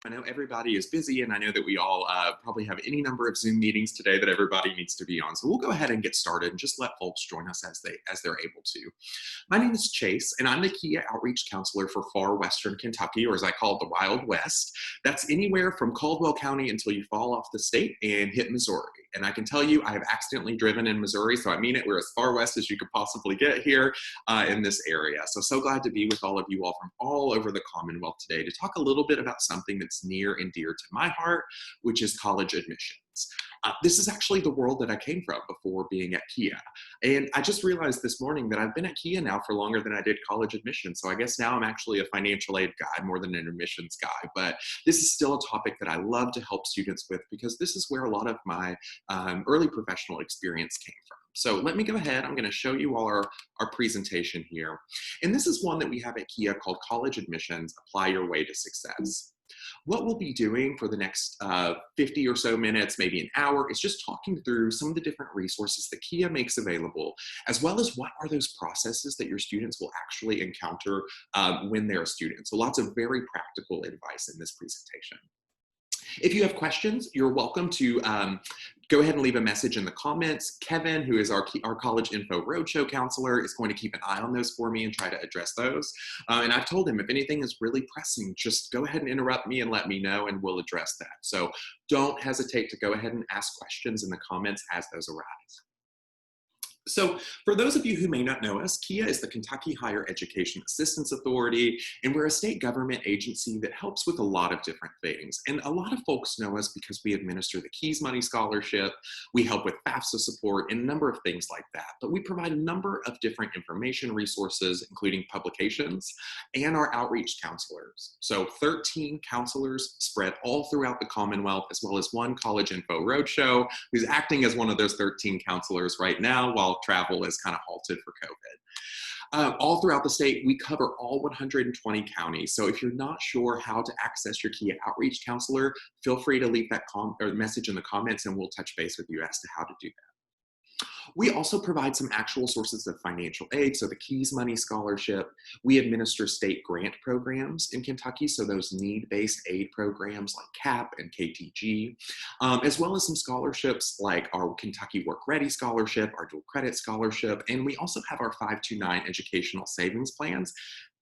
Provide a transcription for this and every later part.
I know everybody is busy, and I know that we all probably have any number of Zoom meetings today that everybody needs to be on. So we'll go ahead and get started and just let folks join us as they're able to. My name is Chase, and I'm the KHEAA Outreach Counselor for Far Western Kentucky, or as I call it, the Wild West. That's anywhere from Caldwell County until you fall off the state and hit Missouri. And I can tell you, I have accidentally driven in Missouri, so I mean it. We're as far west as you could possibly get here in this area. So glad to be with all of you all from all over the Commonwealth today to talk a little bit about something that's near and dear to my heart, which is college admissions. This is actually the world that I came from before being at KHEAA. And I just realized this morning that I've been at KHEAA now for longer than I did college admissions. So I guess now I'm actually a financial aid guy more than an admissions guy. But this is still a topic that I love to help students with because this is where a lot of my early professional experience came from. So let me go ahead. I'm going to show you all our presentation here. And this is one that we have at KHEAA called College Admissions, Apply Your Way to Success. What we'll be doing for the next 50 or so minutes, maybe an hour, is just talking through some of the different resources that KHEAA makes available, as well as what are those processes that your students will actually encounter when they're students. So lots of very practical advice in this presentation. If you have questions, you're welcome to go ahead and leave a message in the comments. Kevin, who is our College Info Roadshow counselor, is going to keep an eye on those for me and try to address those. And I've told him if anything is really pressing, just go ahead and interrupt me and let me know and we'll address that. So don't hesitate to go ahead and ask questions in the comments as those arise. So for those of you who may not know us, KHEAA is the Kentucky Higher Education Assistance Authority, and we're a state government agency that helps with a lot of different things. And a lot of folks know us because we administer the Keys Money Scholarship, we help with FAFSA support, and a number of things like that. But we provide a number of different information resources, including publications, and our outreach counselors. So 13 counselors spread all throughout the Commonwealth, as well as one College Info Roadshow, who's acting as one of those 13 counselors right now while travel is kind of halted for COVID. All throughout the state, we cover all 120 counties. So if you're not sure how to access your KHEAA outreach counselor, feel free to leave that message in the comments and we'll touch base with you as to how to do that. We also provide some actual sources of financial aid, so the Keys Money Scholarship. We administer state grant programs in Kentucky, so those need-based aid programs like CAP and KTG, as well as some scholarships like our Kentucky Work Ready Scholarship, our Dual Credit Scholarship, and we also have our 529 educational savings plans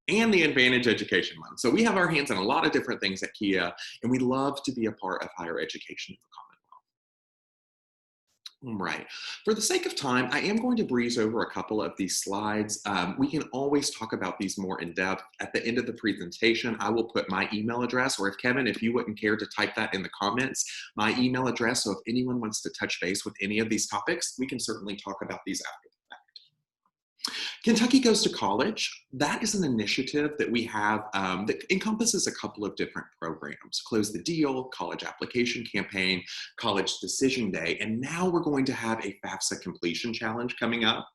and the Advantage Education Loan. So we have our hands on a lot of different things at KHEAA, and we love to be a part of higher education in the Commonwealth. Right. For the sake of time, I am going to breeze over a couple of these slides. We can always talk about these more in depth. At the end of the presentation, I will put my email address, or if Kevin, if you wouldn't care to type that in the comments, my email address. So if anyone wants to touch base with any of these topics, we can certainly talk about these after. Kentucky Goes to College, that is an initiative that we have that encompasses a couple of different programs: Close the Deal, College Application Campaign, College Decision Day, and now we're going to have a FAFSA Completion Challenge coming up.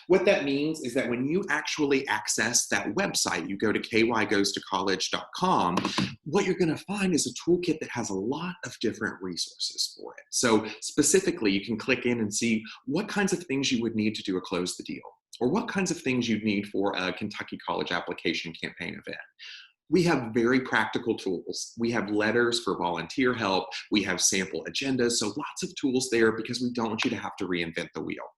What that means is that when you actually access that website, you go to kygoestocollege.com, what you're going to find is a toolkit that has a lot of different resources for it. So specifically, you can click in and see what kinds of things you would need to do a Close the Deal, or what kinds of things you'd need for a Kentucky College Application Campaign event. We have very practical tools. We have letters for volunteer help. We have sample agendas. So lots of tools there because we don't want you to have to reinvent the wheel.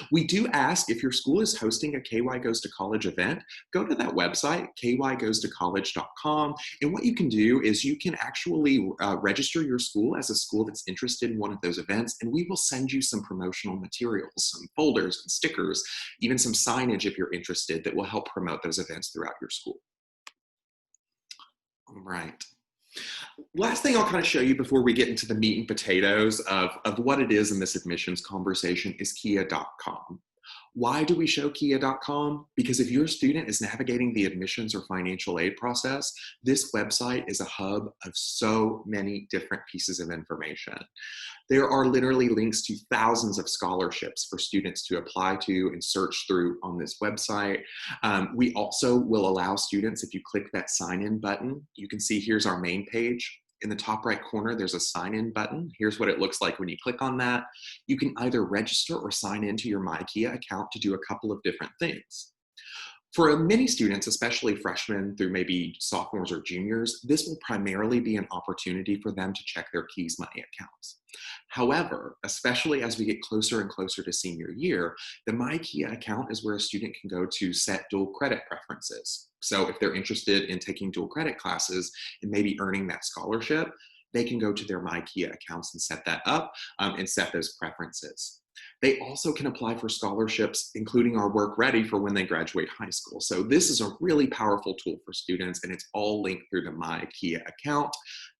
We do ask if your school is hosting a KY Goes to College event, go to that website, kygoestocollege.com, and what you can do is you can actually register your school as a school that's interested in one of those events, and we will send you some promotional materials, some folders and stickers, even some signage if you're interested that will help promote those events throughout your school. All right. Last thing I'll kind of show you before we get into the meat and potatoes of what it is in this admissions conversation is KHEAA.com. Why do we show KHEAA.com? Because if your student is navigating the admissions or financial aid process, this website is a hub of so many different pieces of information. There are literally links to thousands of scholarships for students to apply to and search through on this website. We also will allow students, if you click that sign-in button, you can see here's our main page. In the top right corner, there's a sign-in button. Here's what it looks like when you click on that. You can either register or sign into your My KHEAA account to do a couple of different things. For many students, especially freshmen through maybe sophomores or juniors, this will primarily be an opportunity for them to check their KEAS money accounts. However, especially as we get closer and closer to senior year, the My KHEAA account is where a student can go to set dual credit preferences. So if they're interested in taking dual credit classes and maybe earning that scholarship, they can go to their My KHEAA accounts and set that up and set those preferences. They also can apply for scholarships, including our Work Ready for when they graduate high school. So this is a really powerful tool for students, and it's all linked through the My KHEAA account.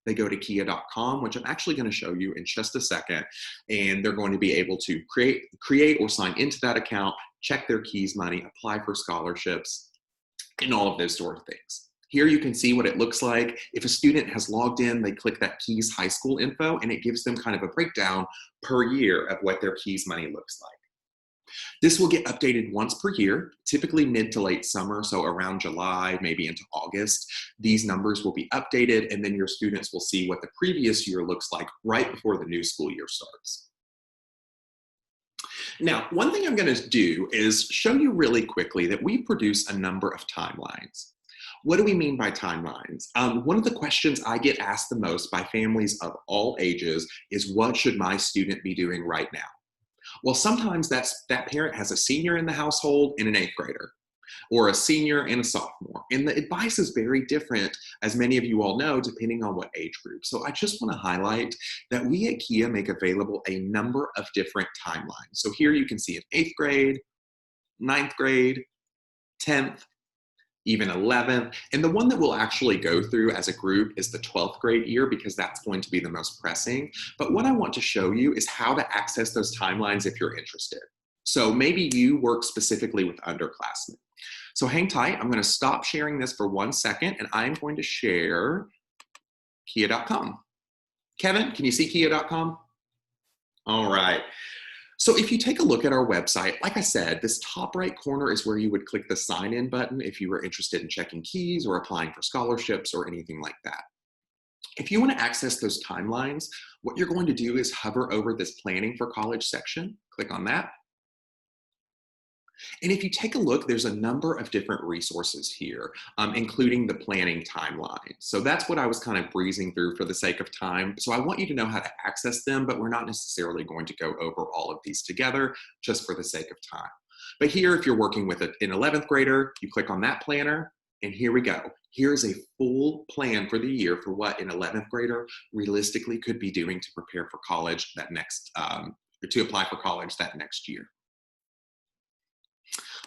They go to KHEAA.com, which I'm actually going to show you in just a second, and they're going to be able to create or sign into that account, check their KEAS money, apply for scholarships, and all of those sort of things. Here you can see what it looks like. If a student has logged in, they click that KEAS high school info, and it gives them kind of a breakdown per year of what their KEAS money looks like. This will get updated once per year, typically mid to late summer, so around July, maybe into August. These numbers will be updated, and then your students will see what the previous year looks like right before the new school year starts. Now, one thing I'm going to do is show you really quickly that we produce a number of timelines. What do we mean by timelines? One of the questions I get asked the most by families of all ages is, what should my student be doing right now? Well, sometimes that parent has a senior in the household and an 8th grader, or a senior and a sophomore. And the advice is very different, as many of you all know, depending on what age group. So I just want to highlight that we at KHEAA make available a number of different timelines. So here you can see an 8th grade, 9th grade, 10th, even 11th. And the one that we'll actually go through as a group is the 12th grade year, because that's going to be the most pressing. But what I want to show you is how to access those timelines if you're interested. So maybe you work specifically with underclassmen. So hang tight, I'm going to stop sharing this for 1 second, and I'm going to share KHEAA.com. Kevin, can you see KHEAA.com? All right. So if you take a look at our website, like I said, this top right corner is where you would click the sign in button if you were interested in checking keys or applying for scholarships or anything like that. If you want to access those timelines, what you're going to do is hover over this planning for college section, click on that. And if you take a look, there's a number of different resources here, including the planning timeline. So that's what I was kind of breezing through for the sake of time. So I want you to know how to access them, but we're not necessarily going to go over all of these together just for the sake of time. But here, if you're working with an 11th grader, you click on that planner, and here we go. Here's a full plan for the year for what an 11th grader realistically could be doing to prepare for college that next, to apply for college that next year.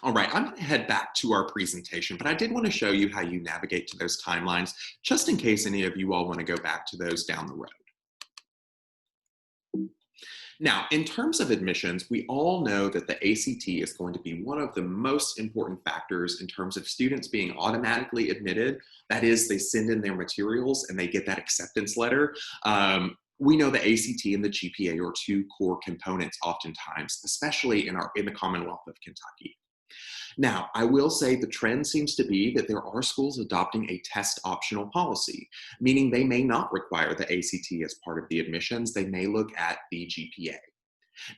All right, I'm going to head back to our presentation, but I did want to show you how you navigate to those timelines, just in case any of you all want to go back to those down the road. Now, in terms of admissions, we all know that the ACT is going to be one of the most important factors in terms of students being automatically admitted. That is, they send in their materials and they get that acceptance letter. We know the ACT and the GPA are two core components oftentimes, especially in the Commonwealth of Kentucky. Now, I will say the trend seems to be that there are schools adopting a test optional policy, meaning they may not require the ACT as part of the admissions. They may look at the GPA.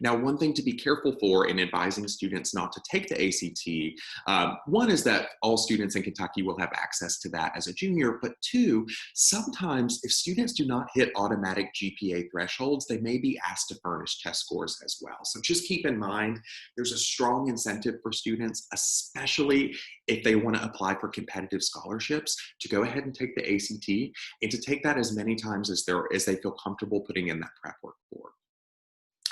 Now, one thing to be careful for in advising students not to take the ACT, one is that all students in Kentucky will have access to that as a junior, but two, sometimes if students do not hit automatic GPA thresholds, they may be asked to furnish test scores as well. So just keep in mind, there's a strong incentive for students, especially if they want to apply for competitive scholarships, to go ahead and take the ACT and to take that as many times as they feel comfortable putting in that prep work for.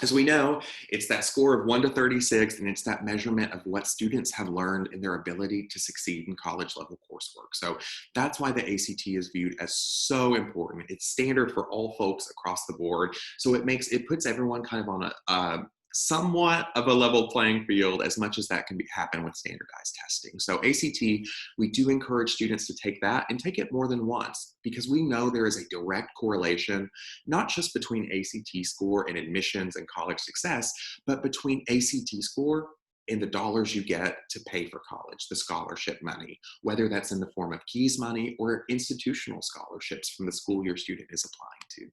As we know, it's that score of 1 to 36, and it's that measurement of what students have learned and their ability to succeed in college level coursework. So that's why the ACT is viewed as so important. It's standard for all folks across the board. So it puts everyone kind of on a somewhat of a level playing field, as much as that can happen with standardized testing. So ACT, we do encourage students to take that and take it more than once, because we know there is a direct correlation, not just between ACT score and admissions and college success, but between ACT score and the dollars you get to pay for college, the scholarship money, whether that's in the form of KEAS money or institutional scholarships from the school your student is applying to.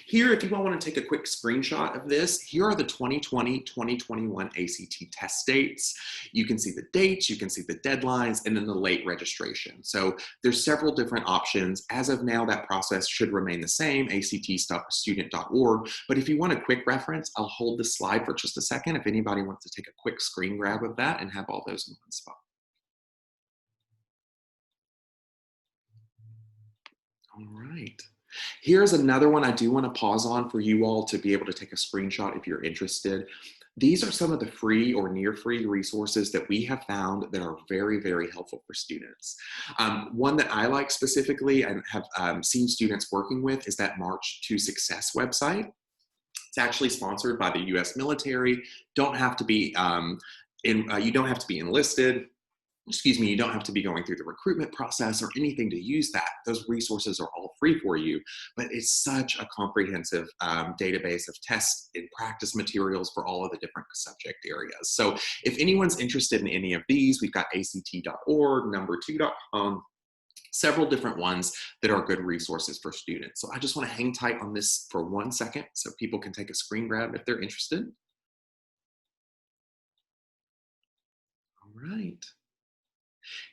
Here, if you all want to take a quick screenshot of this, here are the 2020-2021 ACT test dates. You can see the dates, you can see the deadlines, and then the late registration. So there's several different options. As of now, that process should remain the same, actstudent.org. But if you want a quick reference, I'll hold the slide for just a second if anybody wants to take a quick screen grab of that and have all those in one spot. All right. Here's another one I do want to pause on for you all to be able to take a screenshot if you're interested. These are some of the free or near free resources that we have found that are very, very helpful for students. One that I like specifically and have seen students working with is that March to Success website. It's actually sponsored by the US military. Don't have to be you don't have to be enlisted. Excuse me, you don't have to be going through the recruitment process or anything to use that. Those resources are all free for you, but it's such a comprehensive database of test and practice materials for all of the different subject areas. So if anyone's interested in any of these, we've got act.org, number2.com, several different ones that are good resources for students. So I just want to hang tight on this for 1 second so people can take a screen grab if they're interested. All right.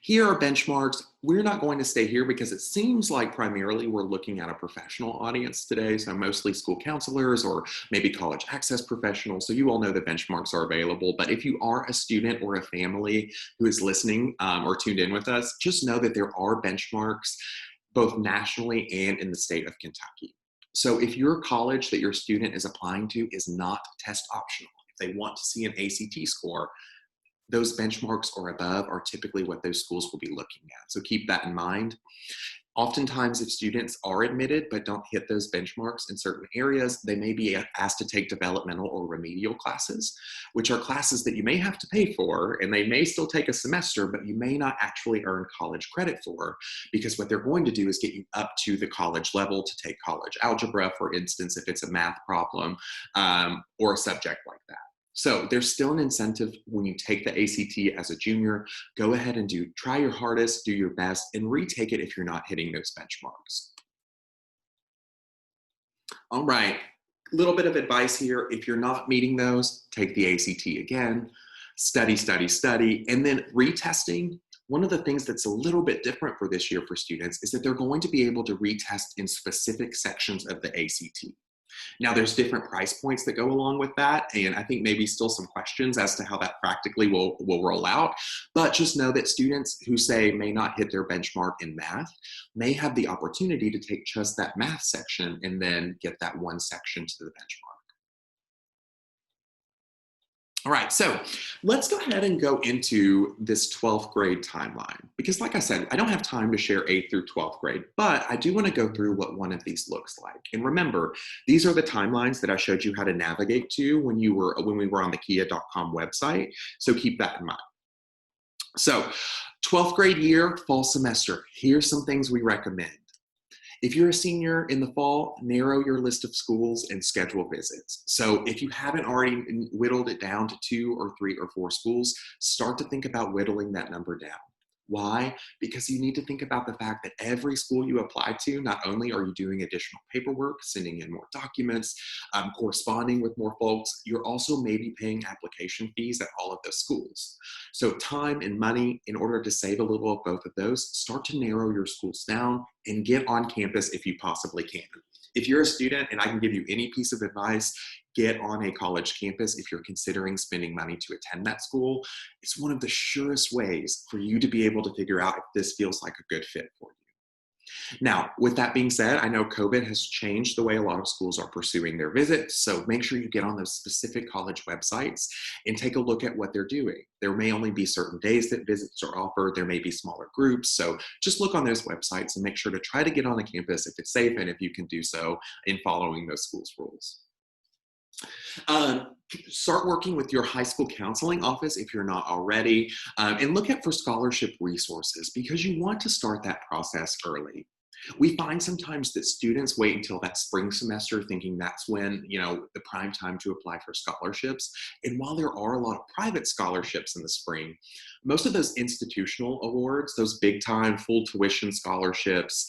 Here are benchmarks. We're not going to stay here because it seems like primarily we're looking at a professional audience today, so mostly school counselors or maybe college access professionals. So you all know the benchmarks are available, but if you are a student or a family who is listening or tuned in with us, just know that there are benchmarks both nationally and in the state of Kentucky. So if your college that your student is applying to is not test optional, if they want to see an ACT score, those benchmarks or above are typically what those schools will be looking at. So keep that in mind. Oftentimes, if students are admitted but don't hit those benchmarks in certain areas, they may be asked to take developmental or remedial classes, which are classes that you may have to pay for, and they may still take a semester, but you may not actually earn college credit for, because what they're going to do is get you up to the college level to take college algebra, for instance, if it's a math problem or a subject like that. So there's still an incentive when you take the ACT as a junior. Go ahead and try your hardest, do your best, and retake it if you're not hitting those benchmarks. All right, a little bit of advice here. If you're not meeting those, take the ACT again, study, study, study, and then retesting. One of the things that's a little bit different for this year for students is that they're going to be able to retest in specific sections of the ACT. Now, there's different price points that go along with that, and I think maybe still some questions as to how that practically will roll out. But just know that students who say may not hit their benchmark in math may have the opportunity to take just that math section and then get that one section to the benchmark. All right, so let's go ahead and go into this 12th grade timeline, because like I said, I don't have time to share 8th through 12th grade, but I do want to go through what one of these looks like. And remember, these are the timelines that I showed you how to navigate to when we were on the KHEAA.com website, so keep that in mind. So 12th grade year, fall semester, here's some things we recommend. If you're a senior in the fall, narrow your list of schools and schedule visits. So if you haven't already whittled it down to 2 or 3 or 4 schools, start to think about whittling that number down. Why? Because you need to think about the fact that every school you apply to, not only are you doing additional paperwork, sending in more documents, corresponding with more folks, you're also maybe paying application fees at all of those schools. So time and money, in order to save a little of both of those, start to narrow your schools down and get on campus if you possibly can. If you're a student and I can give you any piece of advice, get on a college campus if you're considering spending money to attend that school. It's one of the surest ways for you to be able to figure out if this feels like a good fit for you. Now, with that being said, I know COVID has changed the way a lot of schools are pursuing their visits, so make sure you get on those specific college websites and take a look at what they're doing. There may only be certain days that visits are offered, there may be smaller groups, so just look on those websites and make sure to try to get on a campus if it's safe and if you can do so in following those schools' rules. Start working with your high school counseling office if you're not already, and look at for scholarship resources because you want to start that process early. We find sometimes that students wait until that spring semester thinking that's when, the prime time to apply for scholarships. And while there are a lot of private scholarships in the spring, most of those institutional awards, those big time full tuition scholarships,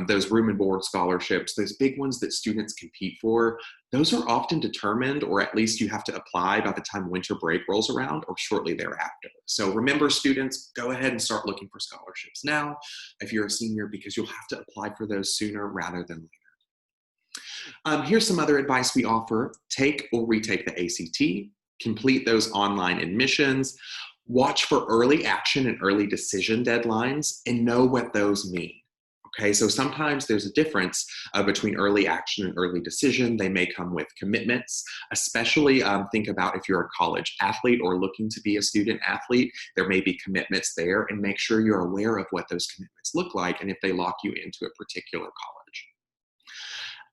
those room and board scholarships, those big ones that students compete for, those are often determined, or at least you have to apply by the time winter break rolls around or shortly thereafter. So remember, students, go ahead and start looking for scholarships now if you're a senior, because you'll have to apply for those sooner rather than later. Here's some other advice we offer. Take or retake the ACT, complete those online admissions, watch for early action and early decision deadlines, and know what those mean. Okay, so sometimes there's a difference between early action and early decision. They may come with commitments, especially think about if you're a college athlete or looking to be a student athlete, there may be commitments there, and make sure you're aware of what those commitments look like and if they lock you into a particular college.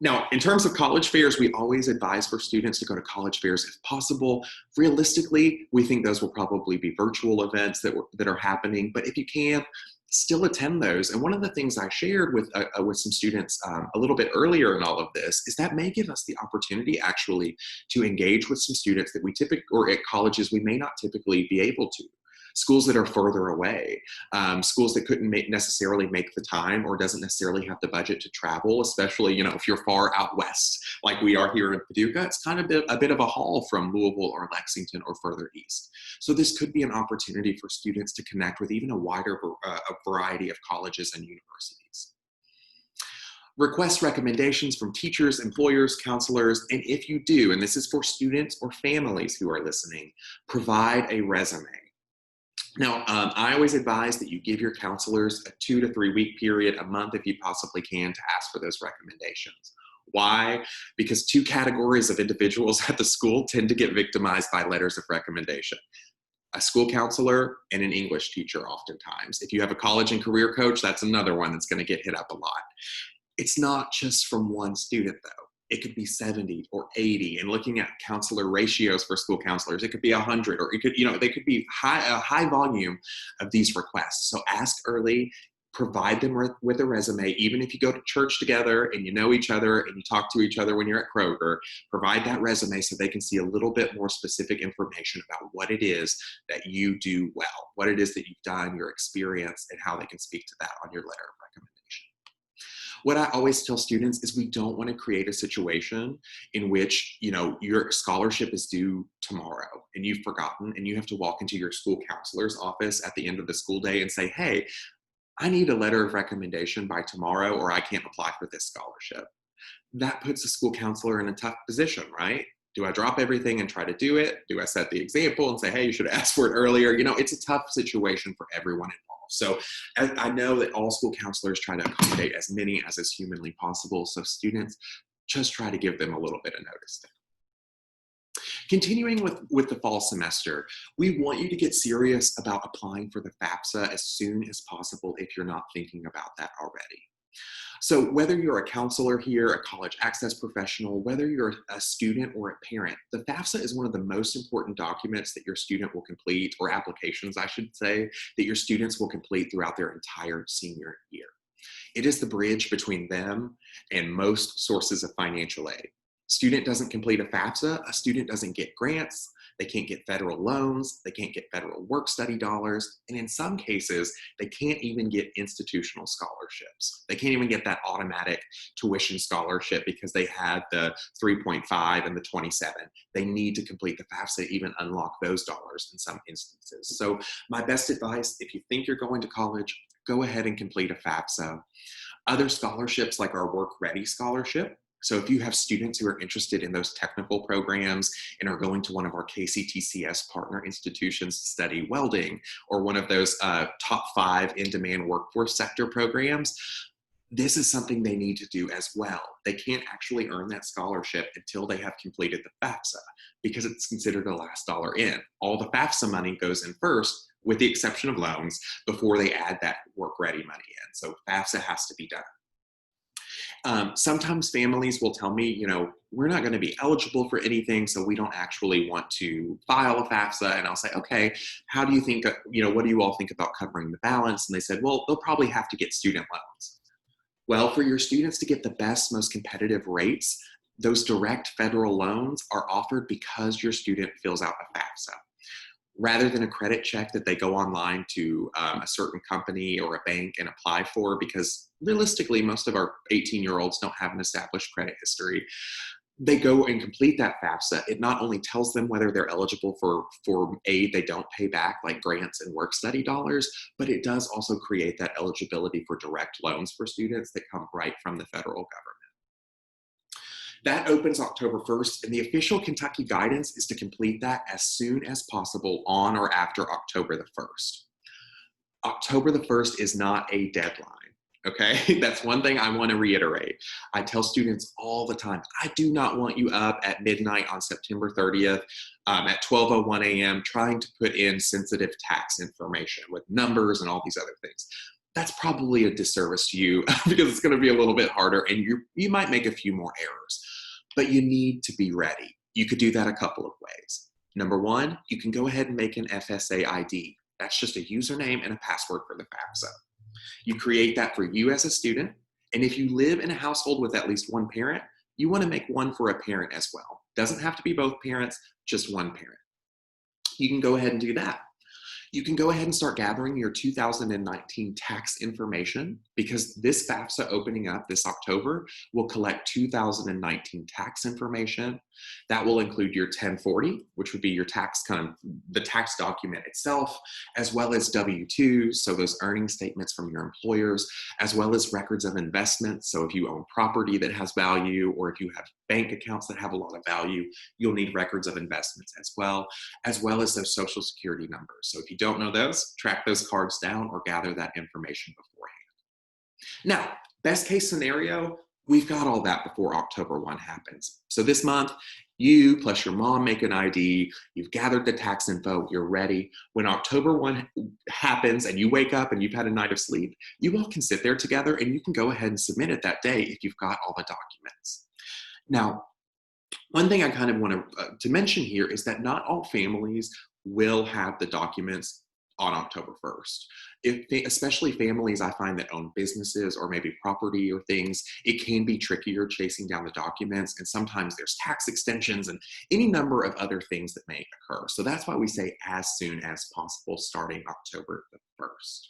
Now, in terms of college fairs, we always advise for students to go to college fairs if possible. Realistically, we think those will probably be virtual events that are happening, but if you can, still attend those. And one of the things I shared with some students a little bit earlier in all of this is that may give us the opportunity actually to engage with some students that we typically, or at colleges we may not typically be able to. Schools that are further away, schools that couldn't necessarily make the time or doesn't necessarily have the budget to travel, especially, if you're far out west, like we are here in Paducah, it's kind of a bit of a haul from Louisville or Lexington or further east. So this could be an opportunity for students to connect with even a wider variety of colleges and universities. Request recommendations from teachers, employers, counselors, and if you do, and this is for students or families who are listening, provide a resume. Now, I always advise that you give your counselors a 2 to 3 week period, a month if you possibly can, to ask for those recommendations. Why? Because two categories of individuals at the school tend to get victimized by letters of recommendation. A school counselor and an English teacher oftentimes. If you have a college and career coach, that's another one that's going to get hit up a lot. It's not just from one student, though. It could be 70 or 80, and looking at counselor ratios for school counselors, it could be 100, or it could, they could be a high volume of these requests. So ask early, provide them with a resume, even if you go to church together and you know each other and you talk to each other when you're at Kroger, provide that resume so they can see a little bit more specific information about what it is that you do well, what it is that you've done, your experience, and how they can speak to that on your letter of recommendation. What I always tell students is we don't want to create a situation in which, your scholarship is due tomorrow and you've forgotten and you have to walk into your school counselor's office at the end of the school day and say, hey, I need a letter of recommendation by tomorrow or I can't apply for this scholarship. That puts a school counselor in a tough position, right? Do I drop everything and try to do it? Do I set the example and say, hey, you should have asked for it earlier? It's a tough situation for everyone involved. So I know that all school counselors try to accommodate as many as is humanly possible. So students, just try to give them a little bit of notice. Continuing with the fall semester, we want you to get serious about applying for the FAFSA as soon as possible if you're not thinking about that already. So whether you're a counselor here, a college access professional, whether you're a student or a parent, the FAFSA is one of the most important documents that your student will complete, or applications, I should say, that your students will complete throughout their entire senior year. It is the bridge between them and most sources of financial aid. Student doesn't complete a FAFSA, a student doesn't get grants, they can't get federal loans, they can't get federal work study dollars, and in some cases, they can't even get institutional scholarships. They can't even get that automatic tuition scholarship because they had the 3.5 and the 27. They need to complete the FAFSA to even unlock those dollars in some instances. So my best advice, if you think you're going to college, go ahead and complete a FAFSA. Other scholarships like our Work Ready scholarship. So if you have students who are interested in those technical programs and are going to one of our KCTCS partner institutions to study welding, or one of those top 5 in-demand workforce sector programs, this is something they need to do as well. They can't actually earn that scholarship until they have completed the FAFSA because it's considered the last dollar in. All the FAFSA money goes in first, with the exception of loans, before they add that Work Ready money in. So FAFSA has to be done. Sometimes families will tell me, we're not going to be eligible for anything, so we don't actually want to file a FAFSA. And I'll say, okay, how do you think, what do you all think about covering the balance? And they said, well, they'll probably have to get student loans. Well, for your students to get the best, most competitive rates, those direct federal loans are offered because your student fills out a FAFSA. Rather than a credit check that they go online to a certain company or a bank and apply for, because realistically, most of our 18-year-olds don't have an established credit history. They go and complete that FAFSA. It not only tells them whether they're eligible for aid they don't pay back, like grants and work study dollars, but it does also create that eligibility for direct loans for students that come right from the federal government. That opens October 1st, and the official Kentucky guidance is to complete that as soon as possible on or after October the 1st. October the 1st is not a deadline. Okay, that's one thing I want to reiterate. I tell students all the time, I do not want you up at midnight on September 30th at 12:01 a.m. trying to put in sensitive tax information with numbers and all these other things. That's probably a disservice to you because it's going to be a little bit harder and you might make a few more errors, but you need to be ready. You could do that a couple of ways. Number one, you can go ahead and make an FSA ID. That's just a username and a password for the FAFSA. You create that for you as a student, and if you live in a household with at least one parent, you want to make one for a parent as well. Doesn't have to be both parents, just one parent. You can go ahead and do that. You can go ahead and start gathering your 2019 tax information because this FAFSA opening up this October will collect 2019 tax information. That will include your 1040, which would be your tax the tax document itself, as well as W-2s, so those earning statements from your employers, as well as records of investments. So if you own property that has value, or if you have bank accounts that have a lot of value, you'll need records of investments as well as those social security numbers. So if you don't know those, track those cards down or gather that information beforehand. Now, best case scenario, we've got all that before October 1 happens. So this month, you plus your mom make an ID, you've gathered the tax info, you're ready. When October 1 happens and you wake up and you've had a night of sleep, you all can sit there together and you can go ahead and submit it that day if you've got all the documents. Now, one thing I kind of want to mention here is that not all families will have the documents on October 1st. Especially families I find that own businesses or maybe property or things, it can be trickier chasing down the documents, and sometimes there's tax extensions and any number of other things that may occur. So that's why we say as soon as possible starting October the 1st.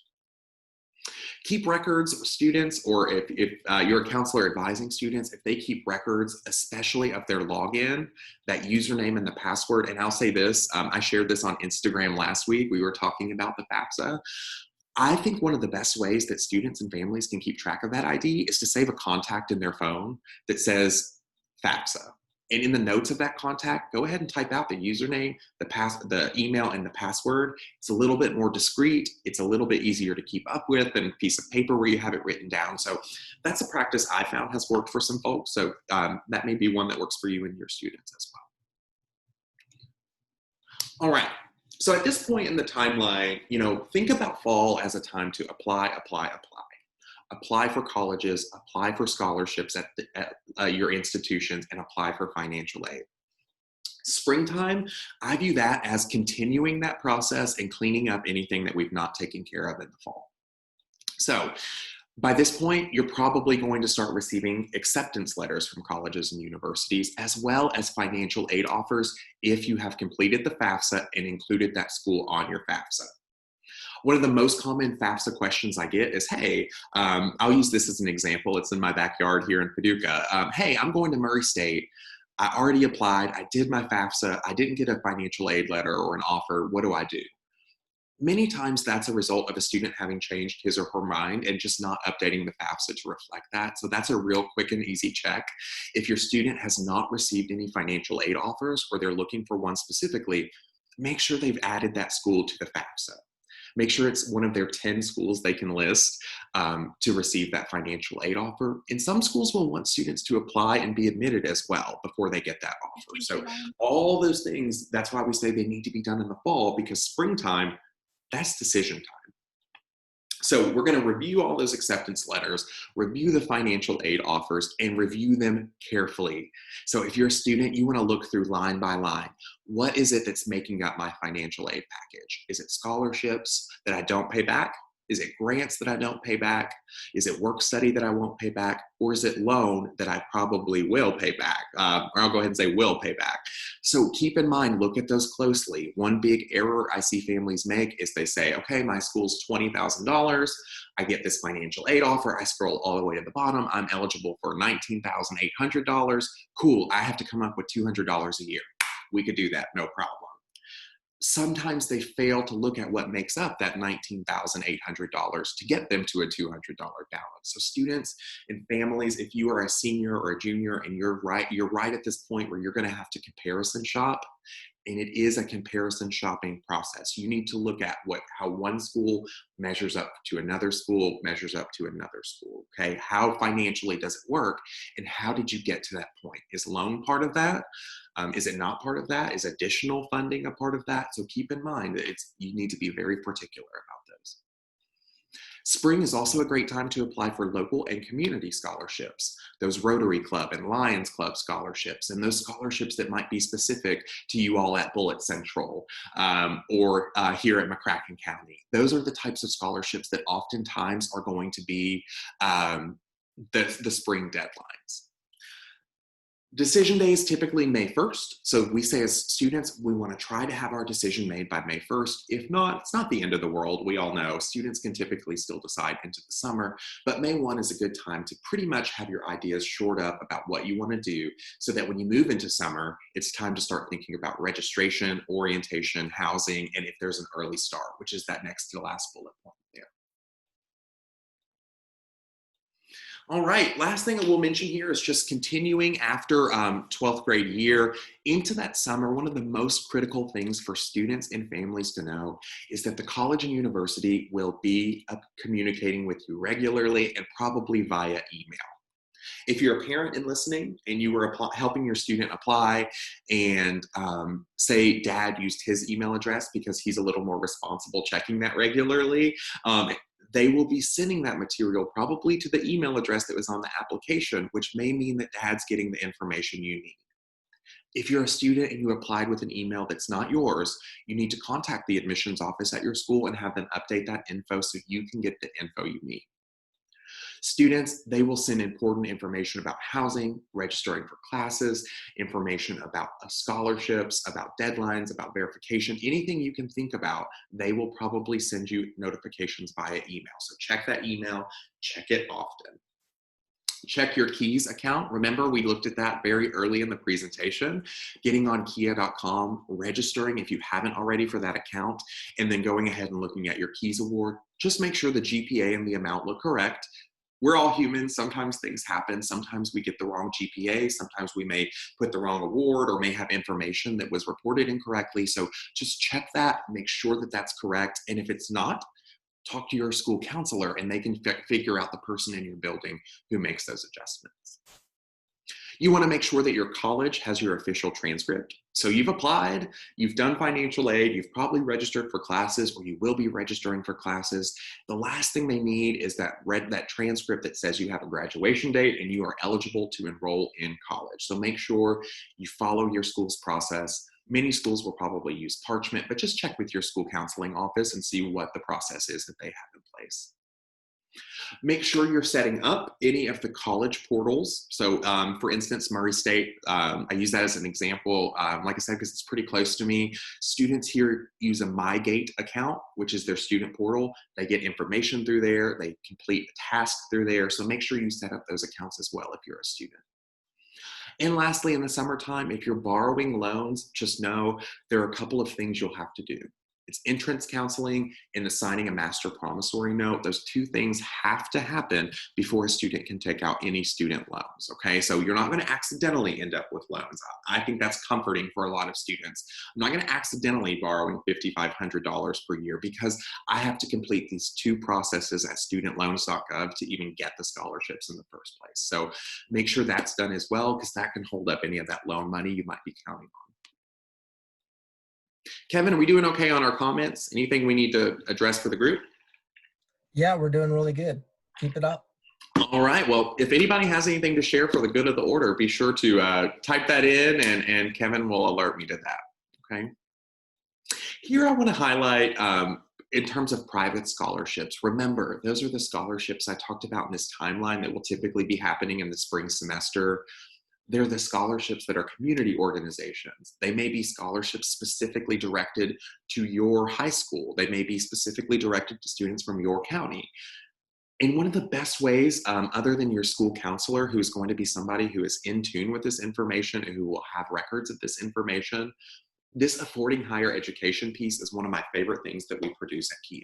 Keep records, students, or if you're a counselor advising students, if they keep records, especially of their login, that username and the password. And I'll say this, I shared this on Instagram last week. We were talking about the FAFSA. I think one of the best ways that students and families can keep track of that ID is to save a contact in their phone that says FAFSA. And in the notes of that contact, go ahead and type out the username, the email, and the password. It's a little bit more discreet. It's a little bit easier to keep up with than a piece of paper where you have it written down. So that's a practice I found has worked for some folks. So that may be one that works for you and your students as well. All right. So at this point in the timeline, think about fall as a time to apply. Apply for colleges, apply for scholarships at your institutions, and apply for financial aid. Springtime, I view that as continuing that process and cleaning up anything that we've not taken care of in the fall. So by this point, you're probably going to start receiving acceptance letters from colleges and universities, as well as financial aid offers if you have completed the FAFSA and included that school on your FAFSA. One of the most common FAFSA questions I get is, hey, I'll use this as an example. It's in my backyard here in Paducah. Hey, I'm going to Murray State. I already applied. I did my FAFSA. I didn't get a financial aid letter or an offer. What do I do? Many times that's a result of a student having changed his or her mind and just not updating the FAFSA to reflect that. So that's a real quick and easy check. If your student has not received any financial aid offers or they're looking for one specifically, make sure they've added that school to the FAFSA. Make sure it's one of their 10 schools they can list to receive that financial aid offer. And some schools will want students to apply and be admitted as well before they get that offer. So all those things, that's why we say they need to be done in the fall, because springtime, that's decision time. So we're going to review all those acceptance letters, review the financial aid offers, and review them carefully. So if you're a student, you want to look through line by line. What is it that's making up my financial aid package? Is it scholarships that I don't pay back? Is it grants that I don't pay back? Is it work study that I won't pay back? Or is it loan that I probably will pay back? Or I'll go ahead and say will pay back. So keep in mind, look at those closely. One big error I see families make is they say, okay, my school's $20,000. I get this financial aid offer. I scroll all the way to the bottom. I'm eligible for $19,800. Cool, I have to come up with $200 a year. We could do that, no problem. Sometimes they fail to look at what makes up that $19,800 to get them to a $200 balance. So students and families, if you are a senior or a junior and you're right at this point where you're going to have to comparison shop, and it is a comparison shopping process. You need to look at how one school measures up to another school, measures up to another school, okay? How financially does it work, and how did you get to that point? Is loan part of that? Is it not part of that? Is additional funding a part of that? So keep in mind that you need to be very particular about those. Spring is also a great time to apply for local and community scholarships, those Rotary Club and Lions Club scholarships, and those scholarships that might be specific to you all at Bullitt Central or here at McCracken County. Those are the types of scholarships that oftentimes are going to be the spring deadlines. Decision day is typically May 1st. So we say as students, we want to try to have our decision made by May 1st. If not, it's not the end of the world. We all know students can typically still decide into the summer, but May 1 is a good time to pretty much have your ideas shored up about what you want to do so that when you move into summer, it's time to start thinking about registration, orientation, housing, and if there's an early start, which is that next to last bullet point there. All right, last thing that we'll mention here is just continuing after 12th grade year into that summer. One of the most critical things for students and families to know is that the college and university will be communicating with you regularly and probably via email. If you're a parent and listening and you were helping your student apply and say dad used his email address because he's a little more responsible checking that regularly, they will be sending that material probably to the email address that was on the application, which may mean that dad's getting the information you need. If you're a student and you applied with an email that's not yours, you need to contact the admissions office at your school and have them update that info so you can get the info you need. Students, they will send important information about housing, registering for classes, information about scholarships, about deadlines, about verification, anything you can think about, they will probably send you notifications via email. So check that email, check it often. Check your KHEAA account. Remember, we looked at that very early in the presentation. Getting on KHEAA.com, registering if you haven't already for that account, and then going ahead and looking at your KHEAA award. Just make sure the GPA and the amount look correct. We're all humans. Sometimes things happen. Sometimes we get the wrong GPA. Sometimes we may put the wrong award or may have information that was reported incorrectly. So just check that, make sure that that's correct. And if it's not, talk to your school counselor and they can figure out the person in your building who makes those adjustments. You want to make sure that your college has your official transcript. So you've applied, you've done financial aid, you've probably registered for classes, or you will be registering for classes. The last thing they need is that transcript that says you have a graduation date and you are eligible to enroll in college. So make sure you follow your school's process. Many schools will probably use parchment, but just check with your school counseling office and see what the process is that they have in place. Make sure you're setting up any of the college portals. So for instance, Murray State, I use that as an example, like I said, because it's pretty close to me. Students here use a MyGate account, which is their student portal. They get information through there. They complete a task through there. So make sure you set up those accounts as well if you're a student. And lastly, in the summertime, if you're borrowing loans, just know there are a couple of things you'll have to do. It's entrance counseling and assigning a master promissory note. Those two things have to happen before a student can take out any student loans, okay? So you're not gonna accidentally end up with loans. I think that's comforting for a lot of students. I'm not gonna accidentally borrowing $5,500 per year because I have to complete these two processes at studentloans.gov to even get the scholarships in the first place. So make sure that's done as well because that can hold up any of that loan money you might be counting on. Kevin, are we doing okay on our comments? Anything we need to address for the group? Yeah, we're doing really good. Keep it up. All right. Well, if anybody has anything to share for the good of the order, be sure to type that in and Kevin will alert me to that. Okay. Here I want to highlight in terms of private scholarships, remember, those are the scholarships I talked about in this timeline that will typically be happening in the spring semester. They're the scholarships that are community organizations. They may be scholarships specifically directed to your high school. They may be specifically directed to students from your county. And one of the best ways, other than your school counselor, who's going to be somebody who is in tune with this information and who will have records of this information, this affording higher education piece is one of my favorite things that we produce at KHEAA.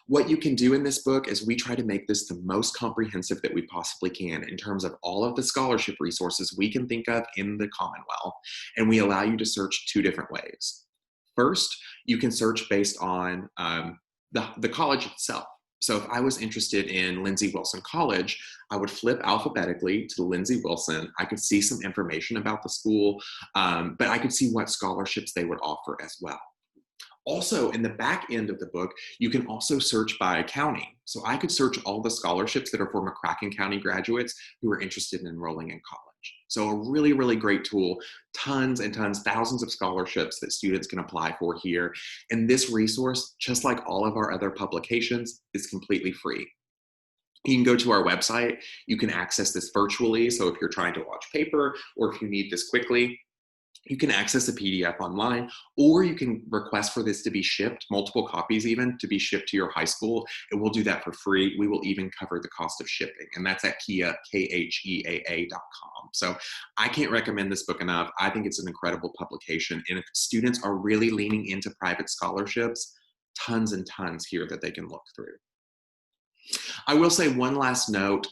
What you can do in this book is we try to make this the most comprehensive that we possibly can in terms of all of the scholarship resources we can think of in the Commonwealth, and we allow you to search two different ways. First, you can search based on the college itself. So if I was interested in Lindsey Wilson College, I would flip alphabetically to Lindsey Wilson. I could see some information about the school, but I could see what scholarships they would offer as well. Also, in the back end of the book, you can also search by county. So I could search all the scholarships that are for McCracken County graduates who are interested in enrolling in college. So a really, really great tool, tons and tons, thousands of scholarships that students can apply for here. And this resource, just like all of our other publications, is completely free. You can go to our website. You can access this virtually. So if you're trying to watch paper or if you need this quickly, you can access a PDF online, or you can request for this to be shipped, multiple copies even, to be shipped to your high school, and we'll do that for free. We will even cover the cost of shipping, and that's at KHEAA, KHEAA.com. So I can't recommend this book enough. I think it's an incredible publication, and if students are really leaning into private scholarships, tons and tons here that they can look through. I will say one last note.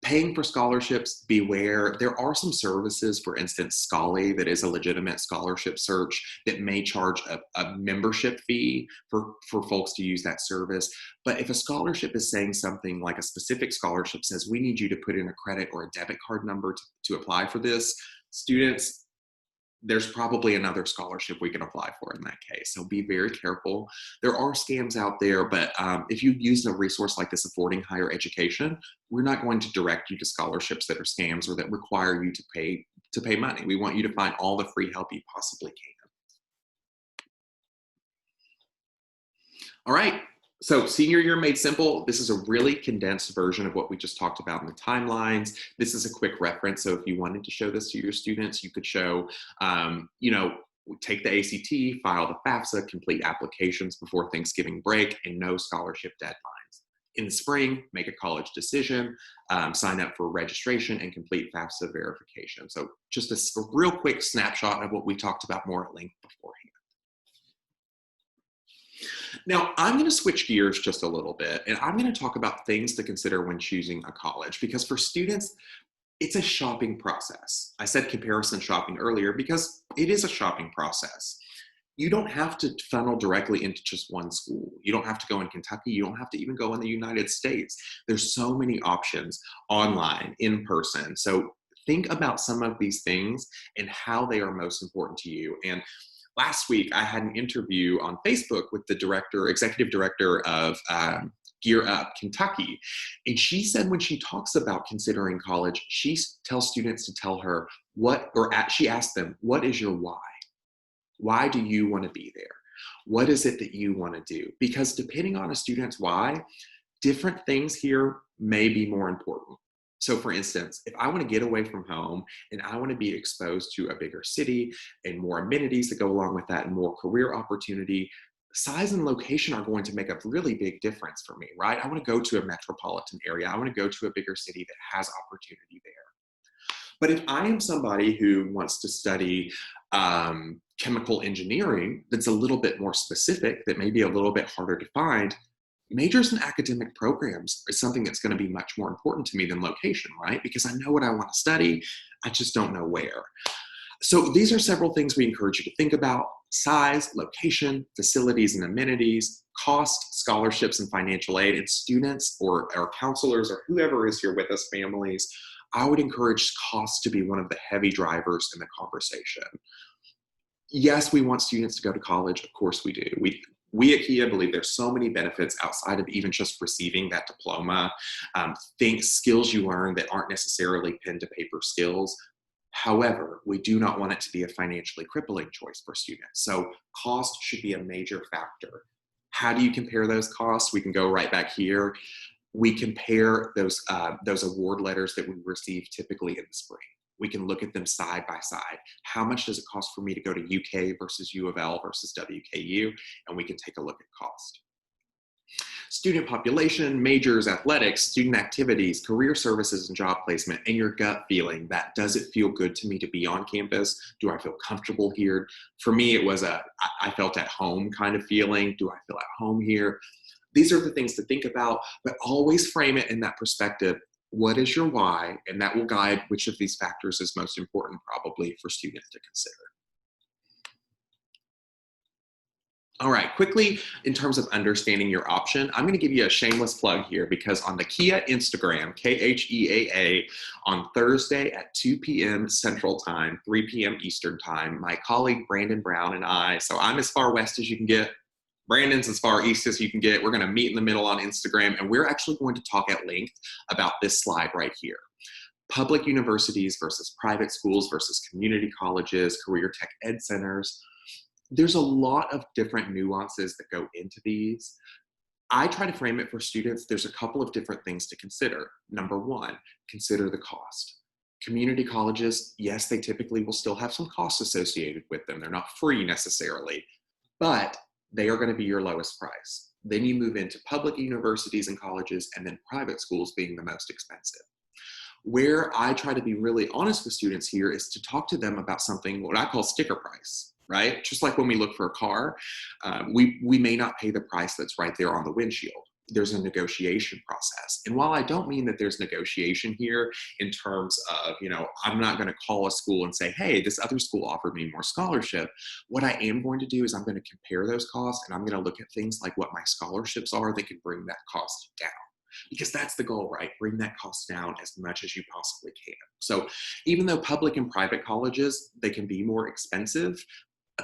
Paying for scholarships, beware. There are some services, for instance, Scholly, that is a legitimate scholarship search that may charge a membership fee for folks to use that service. But if a scholarship is saying something like a specific scholarship says, we need you to put in a credit or a debit card number to apply for this, students, there's probably another scholarship we can apply for in that case. So be very careful. There are scams out there, but if you use a resource like this, Affording Higher Education, we're not going to direct you to scholarships that are scams or that require you to pay money. We want you to find all the free help you possibly can. All right. So Senior Year Made Simple, this is a really condensed version of what we just talked about in the timelines. This is a quick reference. So if you wanted to show this to your students, you could show, take the ACT, file the FAFSA, complete applications before Thanksgiving break, and no scholarship deadlines. In the spring, make a college decision, sign up for registration, and complete FAFSA verification. So just a real quick snapshot of what we talked about more at length beforehand. Now, I'm going to switch gears just a little bit, and I'm going to talk about things to consider when choosing a college, because for students, it's a shopping process. I said comparison shopping earlier because it is a shopping process. You don't have to funnel directly into just one school. You don't have to go in Kentucky. You don't have to even go in the United States. There's so many options online, in person. So think about some of these things and how they are most important to you. And last week, I had an interview on Facebook with the executive director of KHEAA Kentucky. And she said when she talks about considering college, she tells students to tell her she asked them, what is your why? Why do you want to be there? What is it that you want to do? Because depending on a student's why, different things here may be more important. So for instance, if I want to get away from home and I want to be exposed to a bigger city and more amenities that go along with that and more career opportunity, size and location are going to make a really big difference for me, right? I want to go to a metropolitan area. I want to go to a bigger city that has opportunity there. But if I am somebody who wants to study chemical engineering that's a little bit more specific, that may be a little bit harder to find, majors in academic programs is something that's going to be much more important to me than location, right? Because I know what I want to study, I just don't know where. So these are several things we encourage you to think about: size, location, facilities and amenities, cost, scholarships and financial aid, and students or counselors or whoever is here with us, families. I would encourage cost to be one of the heavy drivers in the conversation. Yes, we want students to go to college. Of course we do. We at KHEAA believe there's so many benefits outside of even just receiving that diploma, skills you learn that aren't necessarily pen to paper skills. However, we do not want it to be a financially crippling choice for students. So cost should be a major factor. How do you compare those costs? We can go right back here. We compare those award letters that we receive typically in the spring. We can look at them side by side. How much does it cost for me to go to UK versus U of L versus WKU? And we can take a look at cost. Student population, majors, athletics, student activities, career services and job placement, and your gut feeling that, does it feel good to me to be on campus? Do I feel comfortable here? For me, it was I felt at home kind of feeling. Do I feel at home here? These are the things to think about, but always frame it in that perspective. What is your why? And that will guide which of these factors is most important probably for students to consider. All right, quickly, in terms of understanding your option, I'm going to give you a shameless plug here because on the KHEAA Instagram, KHEAA, on Thursday at 2 p.m. Central Time, 3 p.m. Eastern Time, my colleague Brandon Brown and I, so I'm as far west as you can get, Brandon's as far east as you can get, we're going to meet in the middle on Instagram, and we're actually going to talk at length about this slide right here. Public universities versus private schools versus community colleges, career tech ed centers. There's a lot of different nuances that go into these. I try to frame it for students. There's a couple of different things to consider. Number one, consider the cost. Community colleges, yes, they typically will still have some costs associated with them. They're not free necessarily, but they are going to be your lowest price. Then you move into public universities and colleges, and then private schools being the most expensive. Where I try to be really honest with students here is to talk to them about something, what I call sticker price, right? Just like when we look for a car, we may not pay the price that's right there on the windshield. There's a negotiation process. And while I don't mean that there's negotiation here in terms of, I'm not going to call a school and say, hey, this other school offered me more scholarship. What I am going to do is I'm going to compare those costs, and I'm going to look at things like what my scholarships are that can bring that cost down. Because that's the goal, right? Bring that cost down as much as you possibly can. So even though public and private colleges, they can be more expensive,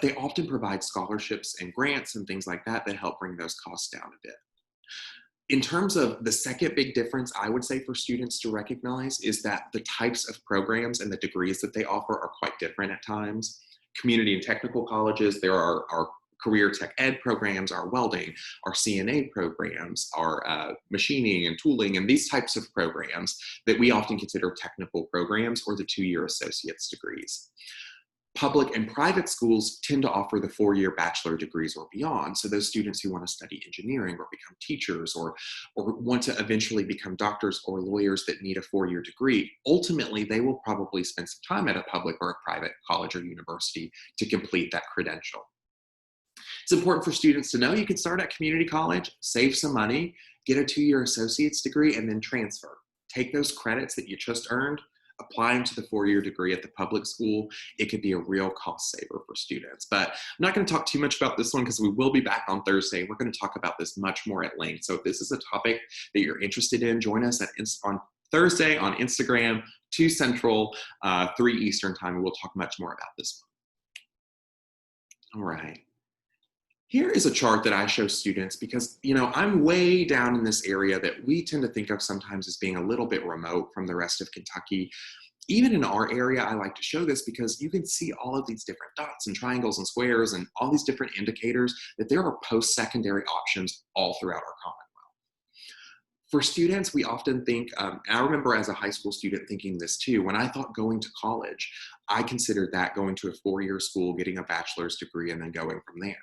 they often provide scholarships and grants and things like that that help bring those costs down a bit. In terms of the second big difference I would say for students to recognize is that the types of programs and the degrees that they offer are quite different at times. Community and technical colleges, there are career tech ed programs, our welding, our CNA programs, our machining and tooling, and these types of programs that we often consider technical programs or the 2-year associate's degrees. Public and private schools tend to offer the 4-year bachelor degrees or beyond. So those students who want to study engineering or become teachers or want to eventually become doctors or lawyers that need a 4-year degree, ultimately they will probably spend some time at a public or a private college or university to complete that credential. It's important for students to know you can start at community college, save some money, get a 2-year associate's degree, and then transfer. Take those credits that you just earned, apply them to the 4-year degree at the public school. It could be a real cost saver for students. But I'm not going to talk too much about this one because we will be back on Thursday. We're going to talk about this much more at length. So if this is a topic that you're interested in, join us on Thursday on Instagram, 2 Central, 3 Eastern time, and we'll talk much more about this one. All right. Here is a chart that I show students because, I'm way down in this area that we tend to think of sometimes as being a little bit remote from the rest of Kentucky. Even in our area, I like to show this because you can see all of these different dots and triangles and squares and all these different indicators that there are post-secondary options all throughout our Commonwealth. For students, we often think, and I remember as a high school student thinking this too, when I thought going to college, I considered that going to a 4-year school, getting a bachelor's degree, and then going from there.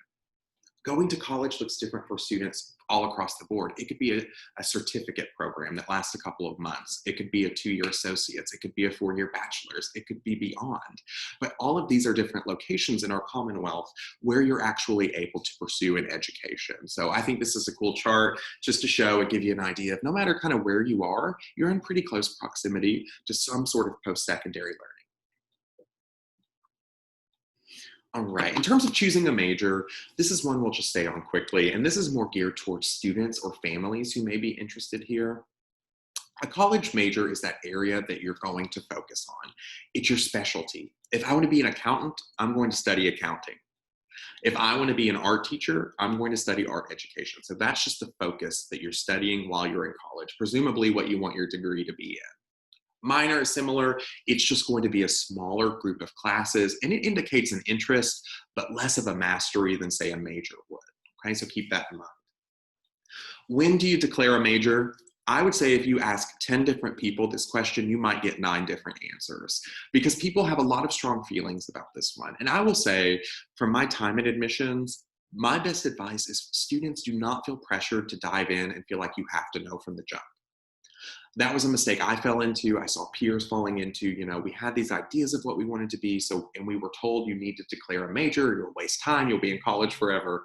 Going to college looks different for students all across the board. It could be a certificate program that lasts a couple of months. It could be a 2-year associate's. It could be a 4-year bachelor's. It could be beyond. But all of these are different locations in our Commonwealth where you're actually able to pursue an education. So I think this is a cool chart just to show and give you an idea of no matter kind of where you are, you're in pretty close proximity to some sort of post-secondary learning. All right, in terms of choosing a major, this is one we'll just stay on quickly, and this is more geared towards students or families who may be interested here. A college major is that area that you're going to focus on. It's your specialty. If I want to be an accountant, I'm going to study accounting. If I want to be an art teacher, I'm going to study art education. So that's just the focus that you're studying while you're in college, presumably what you want your degree to be in. Minor is similar. It's just going to be a smaller group of classes, and it indicates an interest, but less of a mastery than, say, a major would. Okay, so keep that in mind. When do you declare a major? I would say if you ask 10 different people this question, you might get 9 different answers because people have a lot of strong feelings about this one. And I will say, from my time in admissions, my best advice is students do not feel pressured to dive in and feel like you have to know from the jump. That was a mistake I fell into. I saw peers falling into, we had these ideas of what we wanted to be. So, and we were told you need to declare a major, you'll waste time, you'll be in college forever.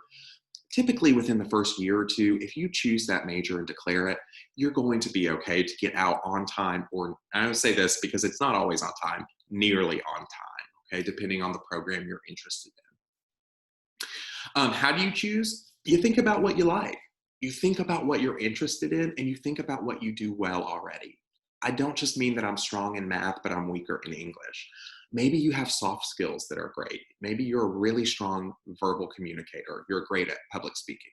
Typically within the first year or two, if you choose that major and declare it, you're going to be okay to get out on time, or I would say this because it's not always on time, nearly on time, okay, depending on the program you're interested in. How do you choose? You think about what you like. You think about what you're interested in, and you think about what you do well already. I don't just mean that I'm strong in math, but I'm weaker in English. Maybe you have soft skills that are great. Maybe you're a really strong verbal communicator. You're great at public speaking.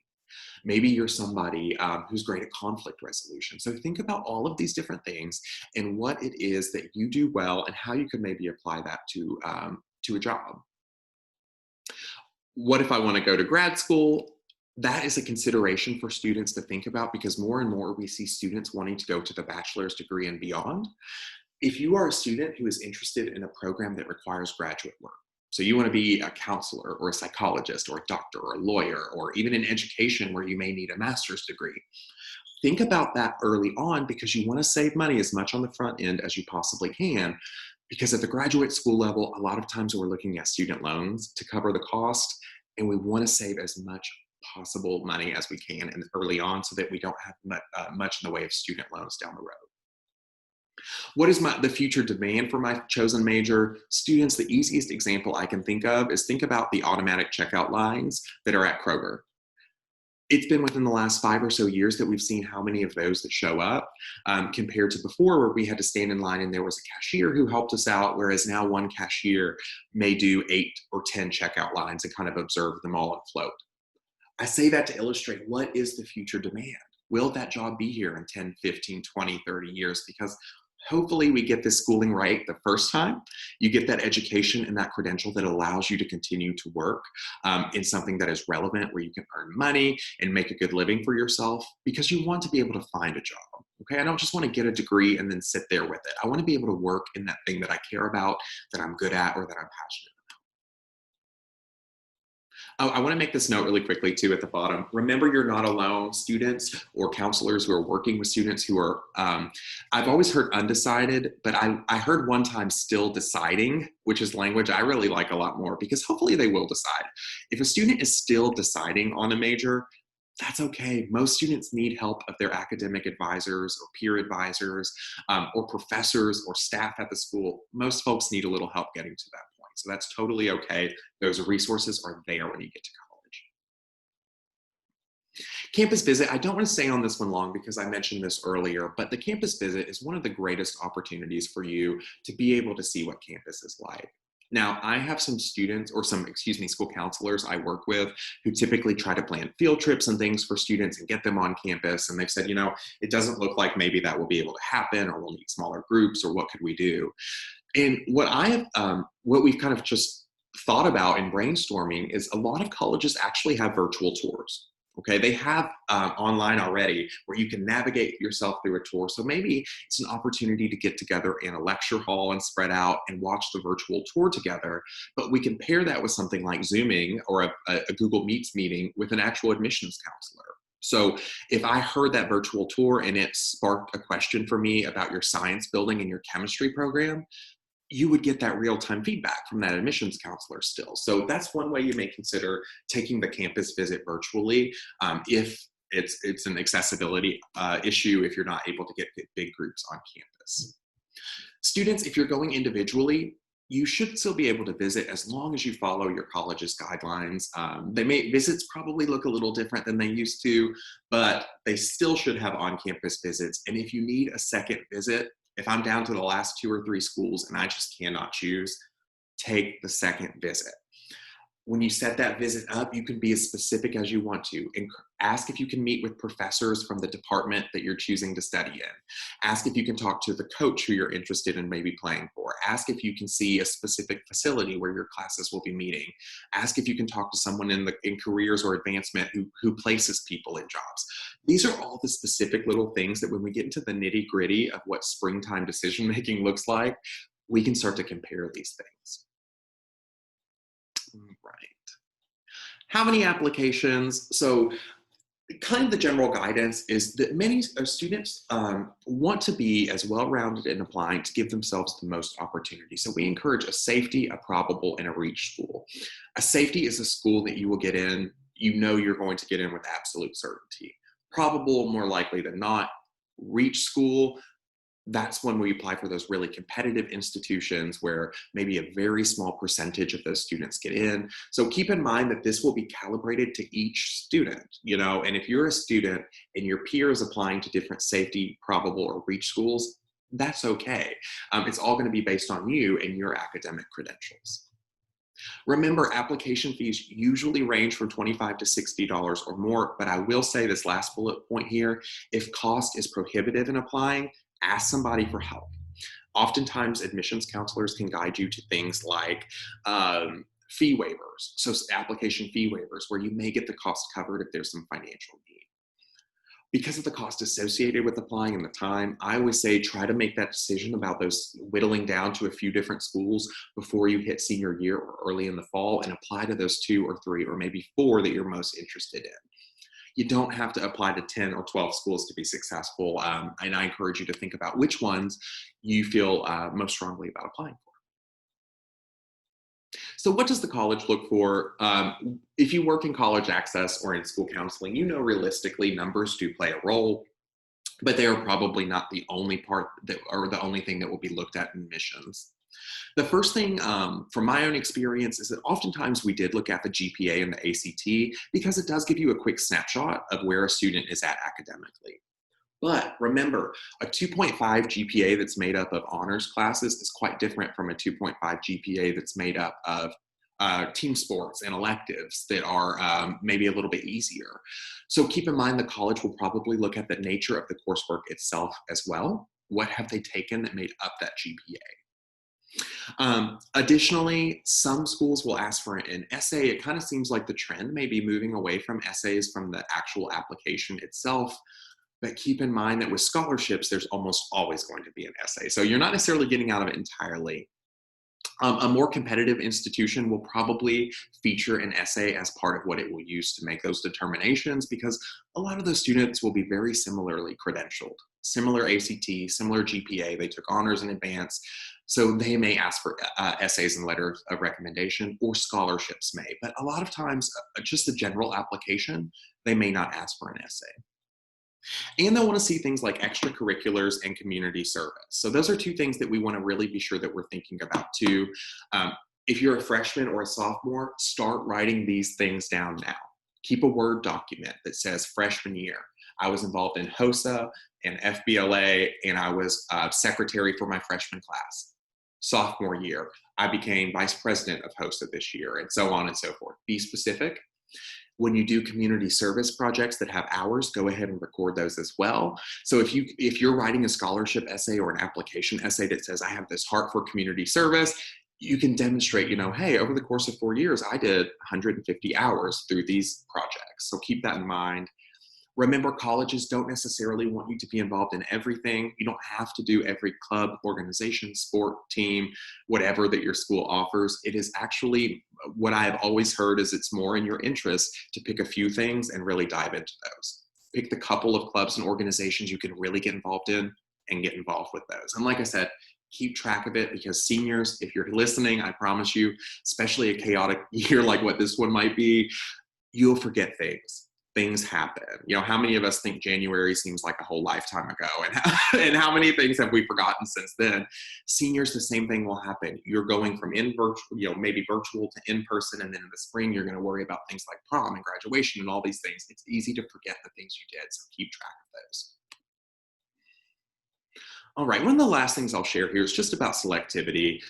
Maybe you're somebody who's great at conflict resolution. So think about all of these different things and what it is that you do well and how you could maybe apply that to a job. What if I want to go to grad school? That is a consideration for students to think about because more and more we see students wanting to go to the bachelor's degree and beyond. If you are a student who is interested in a program that requires graduate work, so you want to be a counselor or a psychologist or a doctor or a lawyer or even in education where you may need a master's degree, think about that early on because you want to save money as much on the front end as you possibly can. Because at the graduate school level, a lot of times we're looking at student loans to cover the cost, and we want to save as much possible money as we can and early on so that we don't have much in the way of student loans down the road. What is the future demand for my chosen major? Students, the easiest example I can think of is think about the automatic checkout lines that are at Kroger. It's been within the last 5 or so years that we've seen how many of those that show up compared to before where we had to stand in line and there was a cashier who helped us out, whereas now one cashier may do 8 or 10 checkout lines and kind of observe them all and float. I say that to illustrate what is the future demand. Will that job be here in 10, 15, 20, 30 years? Because hopefully we get this schooling right the first time. You get that education and that credential that allows you to continue to work in something that is relevant where you can earn money and make a good living for yourself because you want to be able to find a job. Okay, I don't just want to get a degree and then sit there with it. I want to be able to work in that thing that I care about, that I'm good at, or that I'm passionate. Oh, I want to make this note really quickly too at the bottom. Remember, you're not alone. Students or counselors who are working with students who are, I've always heard undecided, but I heard one time still deciding, which is language I really like a lot more because hopefully they will decide. If a student is still deciding on a major, that's okay. Most students need help of their academic advisors or peer advisors or professors or staff at the school. Most folks need a little help getting to that point. So that's totally okay. Those resources are there when you get to college. Campus visit, I don't want to stay on this one long because I mentioned this earlier, but the campus visit is one of the greatest opportunities for you to be able to see what campus is like. Now, I have some students or school counselors I work with who typically try to plan field trips and things for students and get them on campus. And they've said, it doesn't look like maybe that will be able to happen or we'll need smaller groups or what could we do? And what we've kind of just thought about in brainstorming is a lot of colleges actually have virtual tours. Okay, they have online already where you can navigate yourself through a tour. So maybe it's an opportunity to get together in a lecture hall and spread out and watch the virtual tour together. But we can pair that with something like Zooming or a Google Meets meeting with an actual admissions counselor. So if I heard that virtual tour and it sparked a question for me about your science building and your chemistry program, you would get that real-time feedback from that admissions counselor still. So that's one way you may consider taking the campus visit virtually if it's an accessibility issue, if you're not able to get big groups on campus. Students, if you're going individually, you should still be able to visit as long as you follow your college's guidelines. Visits probably look a little different than they used to, but they still should have on-campus visits. And if you need a second visit, if I'm down to the last 2 or 3 schools and I just cannot choose, take the second visit. When you set that visit up, you can be as specific as you want to. And ask if you can meet with professors from the department that you're choosing to study in. Ask if you can talk to the coach who you're interested in maybe playing for. Ask if you can see a specific facility where your classes will be meeting. Ask if you can talk to someone in careers or advancement who places people in jobs. These are all the specific little things that when we get into the nitty gritty of what springtime decision making looks like, we can start to compare these things. Right. How many applications? So kind of the general guidance is that many students want to be as well-rounded in applying to give themselves the most opportunity. So we encourage a safety, a probable, and a reach school. A safety is a school that you will get in, you know you're going to get in with absolute certainty. Probable, more likely than not. Reach school, that's when we apply for those really competitive institutions where maybe a very small percentage of those students get in. So keep in mind that this will be calibrated to each student, and if you're a student and your peer is applying to different safety, probable, or reach schools, that's okay. It's all going to be based on you and your academic credentials. Remember, application fees usually range from $25 to $60 or more, but I will say this last bullet point here, if cost is prohibitive in applying, ask somebody for help. Oftentimes, admissions counselors can guide you to things like fee waivers, so application fee waivers, where you may get the cost covered if there's some financial need. Because of the cost associated with applying and the time, I always say try to make that decision about those whittling down to a few different schools before you hit senior year or early in the fall, and apply to those 2 or 3 or maybe 4 that you're most interested in. You don't have to apply to 10 or 12 schools to be successful, and I encourage you to think about which ones you feel most strongly about applying for. So what does the college look for? If you work in college access or in school counseling, realistically numbers do play a role, but they are probably not the only part that, or the only thing that will be looked at in admissions. The first thing from my own experience is that oftentimes we did look at the GPA and the ACT because it does give you a quick snapshot of where a student is at academically. But remember, a 2.5 GPA that's made up of honors classes is quite different from a 2.5 GPA that's made up of team sports and electives that are maybe a little bit easier. So keep in mind the college will probably look at the nature of the coursework itself as well. What have they taken that made up that GPA? Additionally, some schools will ask for an essay. It kind of seems like the trend may be moving away from essays from the actual application itself. But keep in mind that with scholarships, there's almost always going to be an essay. So you're not necessarily getting out of it entirely. A more competitive institution will probably feature an essay as part of what it will use to make those determinations, because a lot of those students will be very similarly credentialed, similar ACT, similar GPA, they took honors in advance, so they may ask for essays and letters of recommendation, or scholarships may, but a lot of times, just a general application, they may not ask for an essay. And they'll want to see things like extracurriculars and community service. So those are 2 things that we want to really be sure that we're thinking about too. If you're a freshman or a sophomore, start writing these things down now. Keep a Word document that says freshman year. I was involved in HOSA and FBLA, and I was secretary for my freshman class. Sophomore year, I became vice president of HOSA this year, and so on and so forth. Be specific. When you do community service projects that have hours, go ahead and record those as well. So if you're writing a scholarship essay or an application essay that says, I have this heart for community service, you can demonstrate, hey, over the course of 4 years, I did 150 hours through these projects. So keep that in mind. Remember, colleges don't necessarily want you to be involved in everything. You don't have to do every club, organization, sport, team, whatever that your school offers. It is actually, what I have always heard is it's more in your interest to pick a few things and really dive into those. Pick the couple of clubs and organizations you can really get involved in and get involved with those. And like I said, keep track of it, because seniors, if you're listening, I promise you, especially a chaotic year like what this one might be, you'll forget things. Things happen. How many of us think January seems like a whole lifetime ago? And how many things have we forgotten since then? Seniors, the same thing will happen. You're going from maybe virtual to in-person, and then in the spring, you're going to worry about things like prom and graduation and all these things. It's easy to forget the things you did, so keep track of those. All right, one of the last things I'll share here is just about selectivity.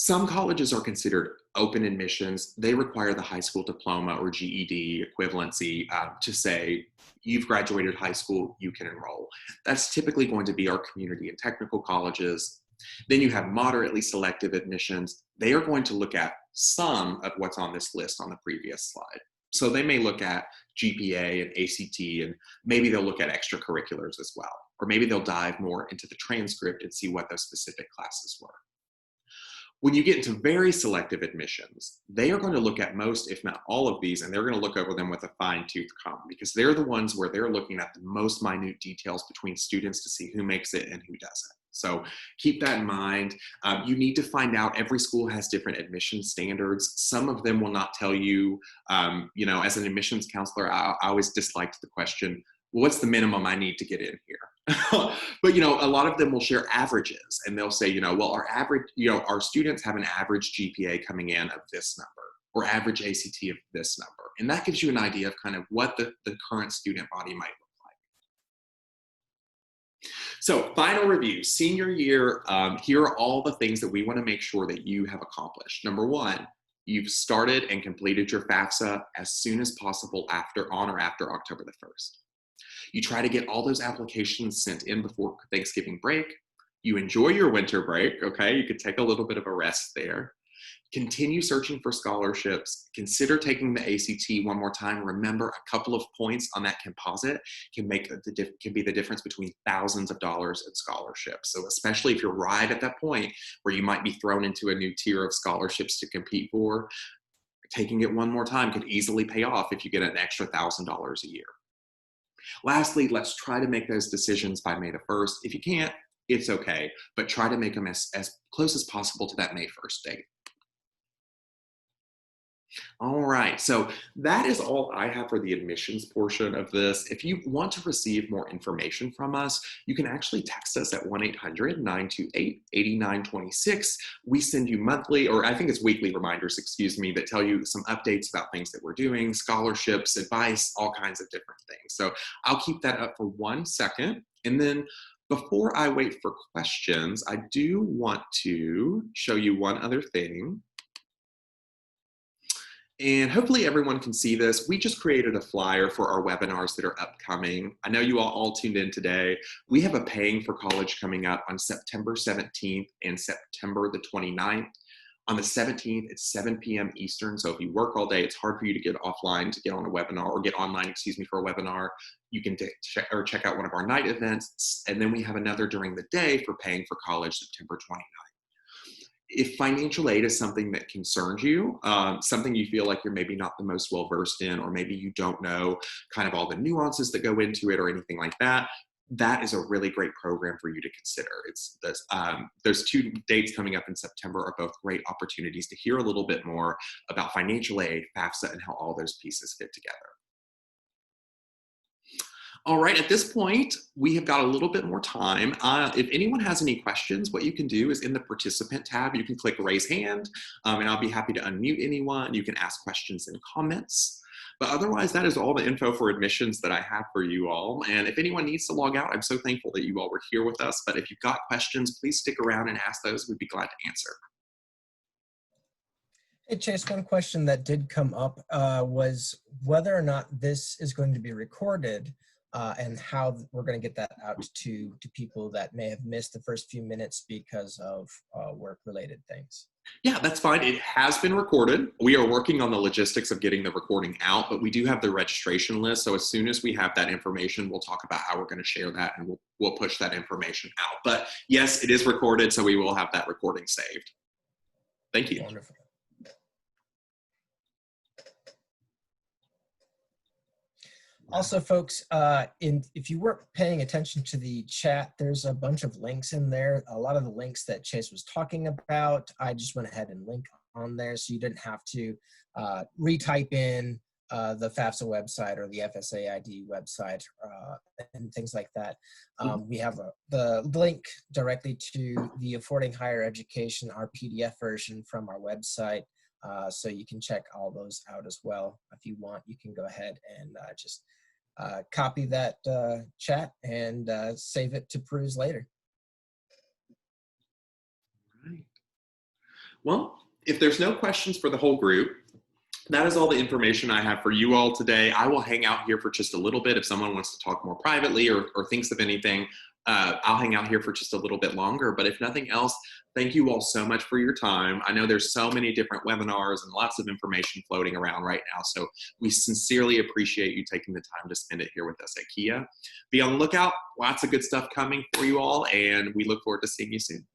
Some colleges are considered open admissions. They require the high school diploma or GED equivalency to say you've graduated high school, you can enroll. That's typically going to be our community and technical colleges. Then you have moderately selective admissions. They are going to look at some of what's on this list on the previous slide. So they may look at GPA and ACT, and maybe they'll look at extracurriculars as well. Or maybe they'll dive more into the transcript and see what those specific classes were. When you get into very selective admissions, they are going to look at most, if not all of these, and they're going to look over them with a fine-tooth comb because they're the ones where they're looking at the most minute details between students to see who makes it and who doesn't. So keep that in mind. You need to find out, every school has different admission standards. Some of them will not tell you, as an admissions counselor, I always disliked the question, what's the minimum I need to get in here? But, a lot of them will share averages and they'll say, well, our average, our students have an average GPA coming in of this number or average ACT of this number. And that gives you an idea of kind of what the current student body might look like. So final review, senior year, here are all the things that we want to make sure that you have accomplished. Number one, you've started and completed your FAFSA as soon as possible on or after October the 1st. You try to get all those applications sent in before Thanksgiving break. You enjoy your winter break, okay? You could take a little bit of a rest there. Continue searching for scholarships. Consider taking the ACT one more time. Remember, a couple of points on that composite can be the difference between thousands of dollars in scholarships. So especially if you're right at that point where you might be thrown into a new tier of scholarships to compete for, taking it one more time could easily pay off if you get an extra $1,000 a year. Lastly, let's try to make those decisions by May the 1st. If you can't, it's okay, but try to make them as close as possible to that May 1st date. All right, so that is all I have for the admissions portion of this. If you want to receive more information from us, you can actually text us at 1-800-928-8926. We send you monthly, or I think it's weekly reminders, that tell you some updates about things that we're doing, scholarships, advice, all kinds of different things. So I'll keep that up for 1 second. And then before I wait for questions, I do want to show you one other thing. And hopefully everyone can see this. We just created a flyer for our webinars that are upcoming. I know you all tuned in today. We have a Paying for College coming up on September 17th and September the 29th. On the 17th, it's 7 p.m. Eastern. So if you work all day, it's hard for you to get offline to get on a webinar or get online, for a webinar. You can check out one of our night events. And then we have another during the day for Paying for College, September 29th. If financial aid is something that concerns you, something you feel like you're maybe not the most well-versed in, or maybe you don't know kind of all the nuances that go into it or anything like that, that is a really great program for you to consider. It's those 2 dates coming up in September are both great opportunities to hear a little bit more about financial aid, FAFSA, and how all those pieces fit together. All right, at this point, we have got a little bit more time. If anyone has any questions, what you can do is in the participant tab, you can click raise hand, and I'll be happy to unmute anyone. You can ask questions in comments. But otherwise, that is all the info for admissions that I have for you all. And if anyone needs to log out, I'm so thankful that you all were here with us. But if you've got questions, please stick around and ask those. We'd be glad to answer. Hey, Chase, one question that did come up was whether or not this is going to be recorded and how we're going to get that out to people that may have missed the first few minutes because of work-related things. Yeah, that's fine. It has been recorded. We are working on the logistics of getting the recording out, but we do have the registration list. So as soon as we have that information, we'll talk about how we're going to share that, and we'll push that information out. But yes, it is recorded, so we will have that recording saved. Thank you. Wonderful. Also, folks, if you weren't paying attention to the chat, there's a bunch of links in there. A lot of the links that Chase was talking about, I just went ahead and linked on there so you didn't have to retype in the FAFSA website or the FSAID website and things like that. We have the link directly to the Affording Higher Education, our PDF version from our website. So you can check all those out as well. If you want, you can go ahead and just copy that chat and save it to peruse later. Right. Well, if there's no questions for the whole group, that is all the information I have for you all today. I will hang out here for just a little bit. If someone wants to talk more privately or thinks of anything, I'll hang out here for just a little bit longer. But if nothing else, thank you all so much for your time. I know there's so many different webinars and lots of information floating around right now. So we sincerely appreciate you taking the time to spend it here with us at KHEAA. Be on the lookout. Lots of good stuff coming for you all, and we look forward to seeing you soon.